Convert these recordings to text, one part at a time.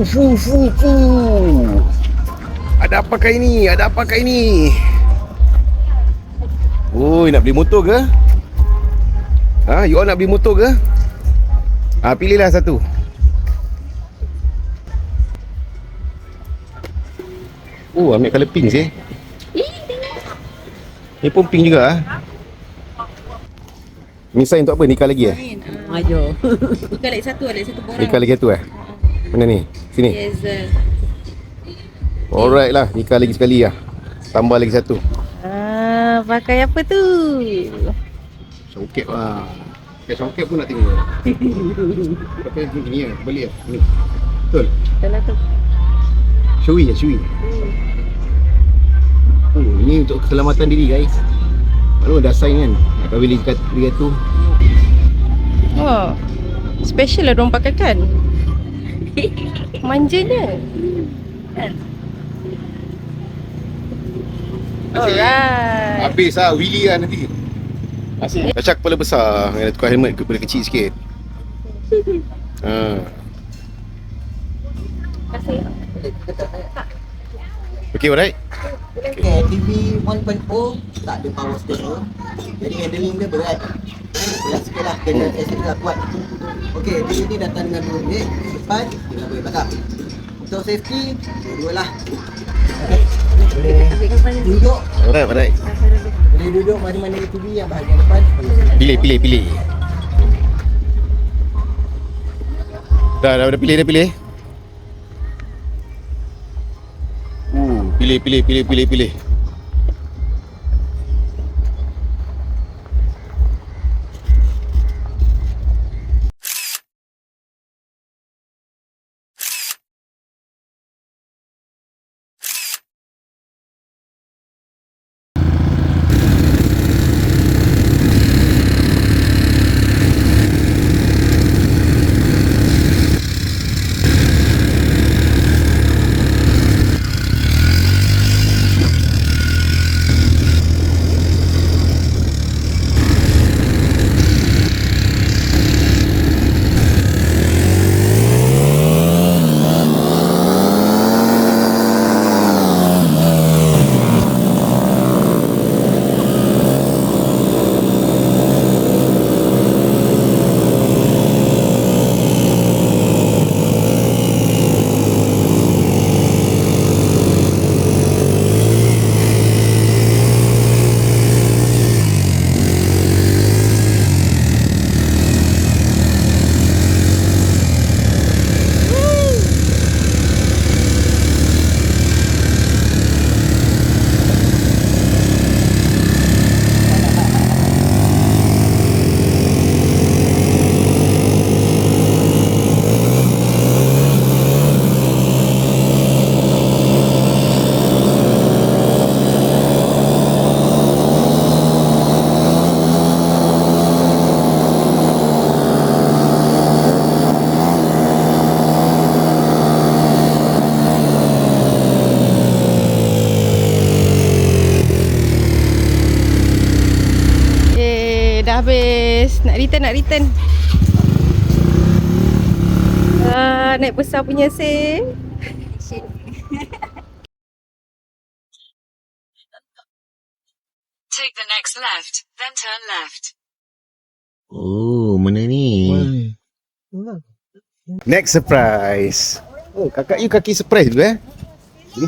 Fu. Ada apakah ini? Ada apakah ini? Oh, nak beli motor ke? Ha, you all nak beli motor ke? Ha, pilihlah satu. Oh, ambil colour pink sih. Ni pun pink juga ah. Ni sign untuk apa? Nikah lagi eh? Ayo. Nikah lagi satu borang. Nikah lagi satu eh? Mana ni? Sini? Yes. Alright lah, nikah lagi sekali lah. Tambah lagi satu. Pakai apa tu? Songket lah. Pakai songket pun nak tengok. Pakai ni lah, balik lah. Ni. Betul? Dalam tu. Shui. Oh, ini untuk keselamatan diri guys. Lalu dah sign kan. Apabila dia tu. Oh. Special lah diorang pakai kan? Manjanya. Alright. Habis lah, Willy lah nanti. Cacak kepala besar dengan tukar helmet kepala kecil sikit. Okay, alright. Okay, TV 1.0 tak ada power steering. Jadi handling dia berat. Berat sikit lah, kena access lah kuat. Okay, dia ni datang dengan 2 bilik. Depan, tinggal boleh belakang. Untuk safety, dua-dua lah. Boleh duduk. Alright. Boleh duduk mana-mana TV yang bahagian depan. Pilih. Dah pilih. Pilih. Dah habis. Nak return. Naik besar punya sen. Take the next left, then turn left. Oh, mana ni? Next surprise. Oh, kakak you kaki surprise dulu eh? Ni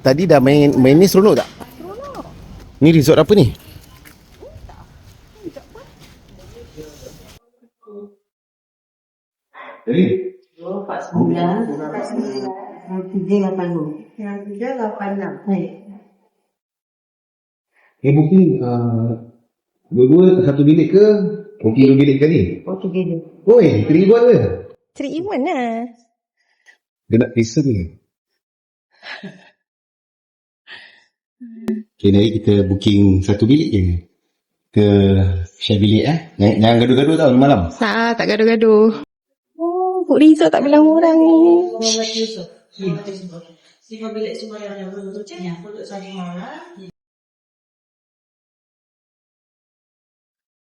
tadi dah main ni seronok tak? Seronok. Ni resort apa ni? Jadi 49 386. booking dua-dua satu bilik ke? Booking 2 bilik kali? Okey gini. Oi, 3 in 1 ke? 3 in 1 lah. Dia nak listen ni. Okay, jadi kita booking 1 bilik je. Ke share bilik Jangan gaduh-gaduh tau malam. Tak gaduh-gaduh. Oh, Kuk Rizal tak bilang orang ni. 5 bilik semua yang untuk cek untuk saya.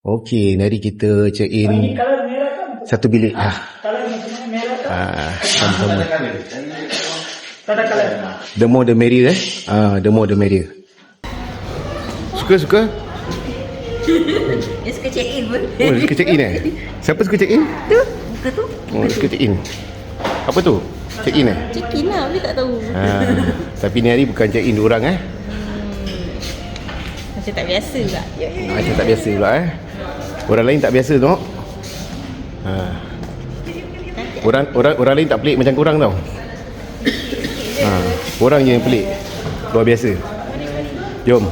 Okey, mari kita check in 1 bilik. Sama-sama. Tak ada colour. The more the merrier the more the merrier. Suka? Dia suka check in pun. Oh, suka check in Siapa suka check in? Tu, muka tu. Oh, suka check in. Apa tu? Check in Check in lah, tapi tak tahu. Tapi ni hari bukan check in diorang Macam tak biasa pula. Macam tak biasa pula Orang lain tak biasa tengok. Orang lain tak pelik macam korang tau. Korang je yang pelik. Luar biasa. Jom.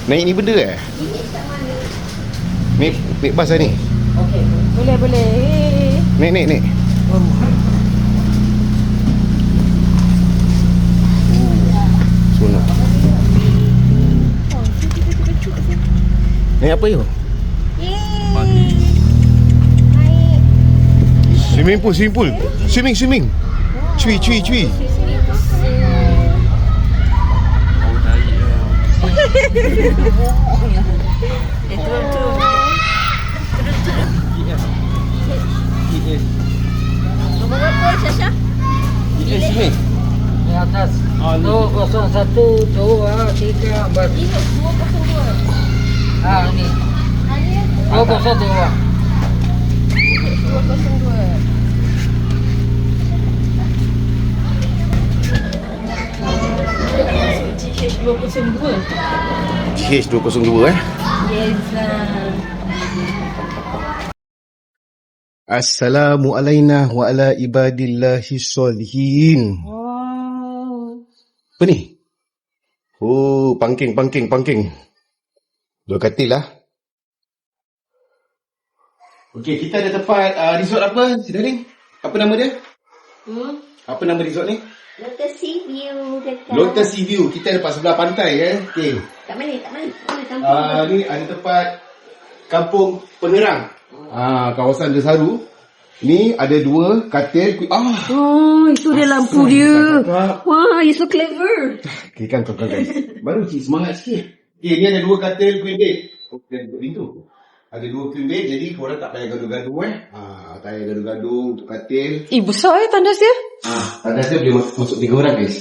Naik ni benda Naik bas ni. Okey, boleh. Naik. Seronok. Naik apa you? Swimming pool. Swimming. Cui. Turun. Nombor berapa, Syasha? Sini. Di atas 201 2 3 4. Ini 202. Ni 202. 202. TH202 Yes. Assalamualaikum wa ala ibadillahi solihin. Wow. Apa ni? Oh, pangking. Dua katil lah. Okey, kita ada tempat resort apa, Sidaring? Apa nama dia? Apa nama resort ni? Lotus Sea View dekat. Lotus Sea View. Kita dekat sebelah pantai Okey. Kat mana? Kampung. Ni ada tempat Kampung Pengerang. Kawasan Desaru. Ni ada 2 katil. Oh, itu dia lampu dia. Wah, you so clever. Okay, kan guys. Baru cik semangat sikit. Okay, ni ada 2 katil queen bed. Dan pintu. Ada 2 queen bed, jadi korang tak payah gaduh-gaduh tak payah gaduh-gaduh untuk katil. Besar tandas dia. Tandas dia boleh masuk 3 orang guys.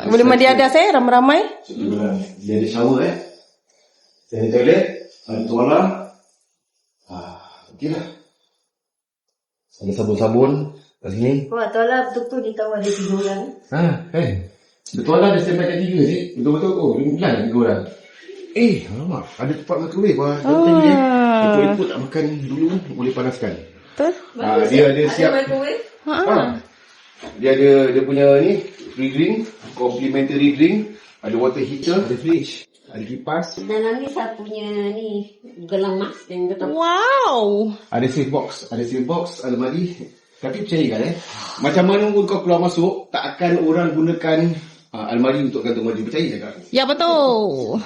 Boleh mandi adas ramai-ramai. Masuk 3 orang. Dia ada shower Dia ada toilet. Ada toilet. Okey lah. Ada sabun-sabun kat sini. Wah, tu lah betul-betul dia tahu ada 3 orang. Kan? Betul lah ada standby kat 3 je. Betul-betul. Oh, 5 bulan 3 orang. Alamak. Ada tempat microwave tadi Ikut tak makan dulu, boleh panaskan. Betul. Dia ada siap. Ada microwave? Dia ada dia punya ni free drink, complimentary drink, ada water heater, ada fridge, ada kipas. Dalam ni saya punya ni gelang mas yang kita. Wow. Ada safe box, almari. Tapi percayakan macam mana pun kau keluar masuk, tak akan orang gunakan almari untuk gantung baju. Percaya tak? Ya, betul.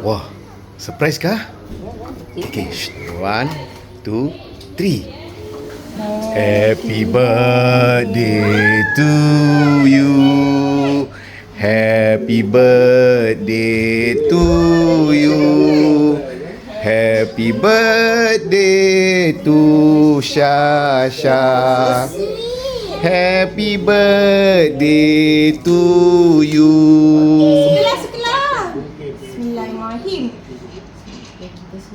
Wah, surprise kah? Okay, 1, 2, 3. Happy birthday to you. Happy birthday to you. Happy birthday to Syasha. Happy birthday to you.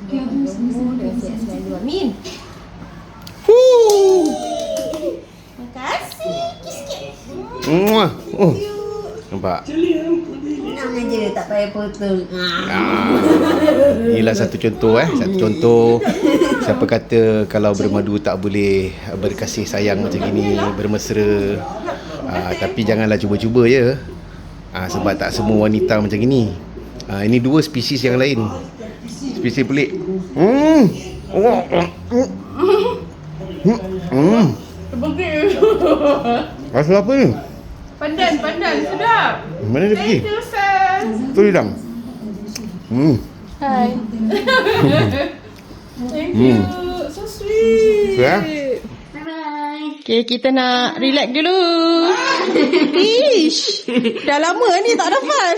Bismillahirrahmanirrahim. Amin. Terima kasih. Muah. Oh. Nampak? Senang aja, tak payah potong. Inilah satu contoh Satu contoh. Siapa kata kalau bermadu tak boleh berkasih sayang macam gini, bermesra. Tapi janganlah cuba-cuba je. Sebab tak semua wanita macam gini. Ini 2 spesies yang lain. Spesies pelik. Rasa apa ni? Pandan, sedap. Mana dia pergi? Sir. Tu hidang. Hai. Thank you. So sweet. Ya? Bye-bye. Okay, kita nak relax dulu. Ish, dah lama ni tak dapat.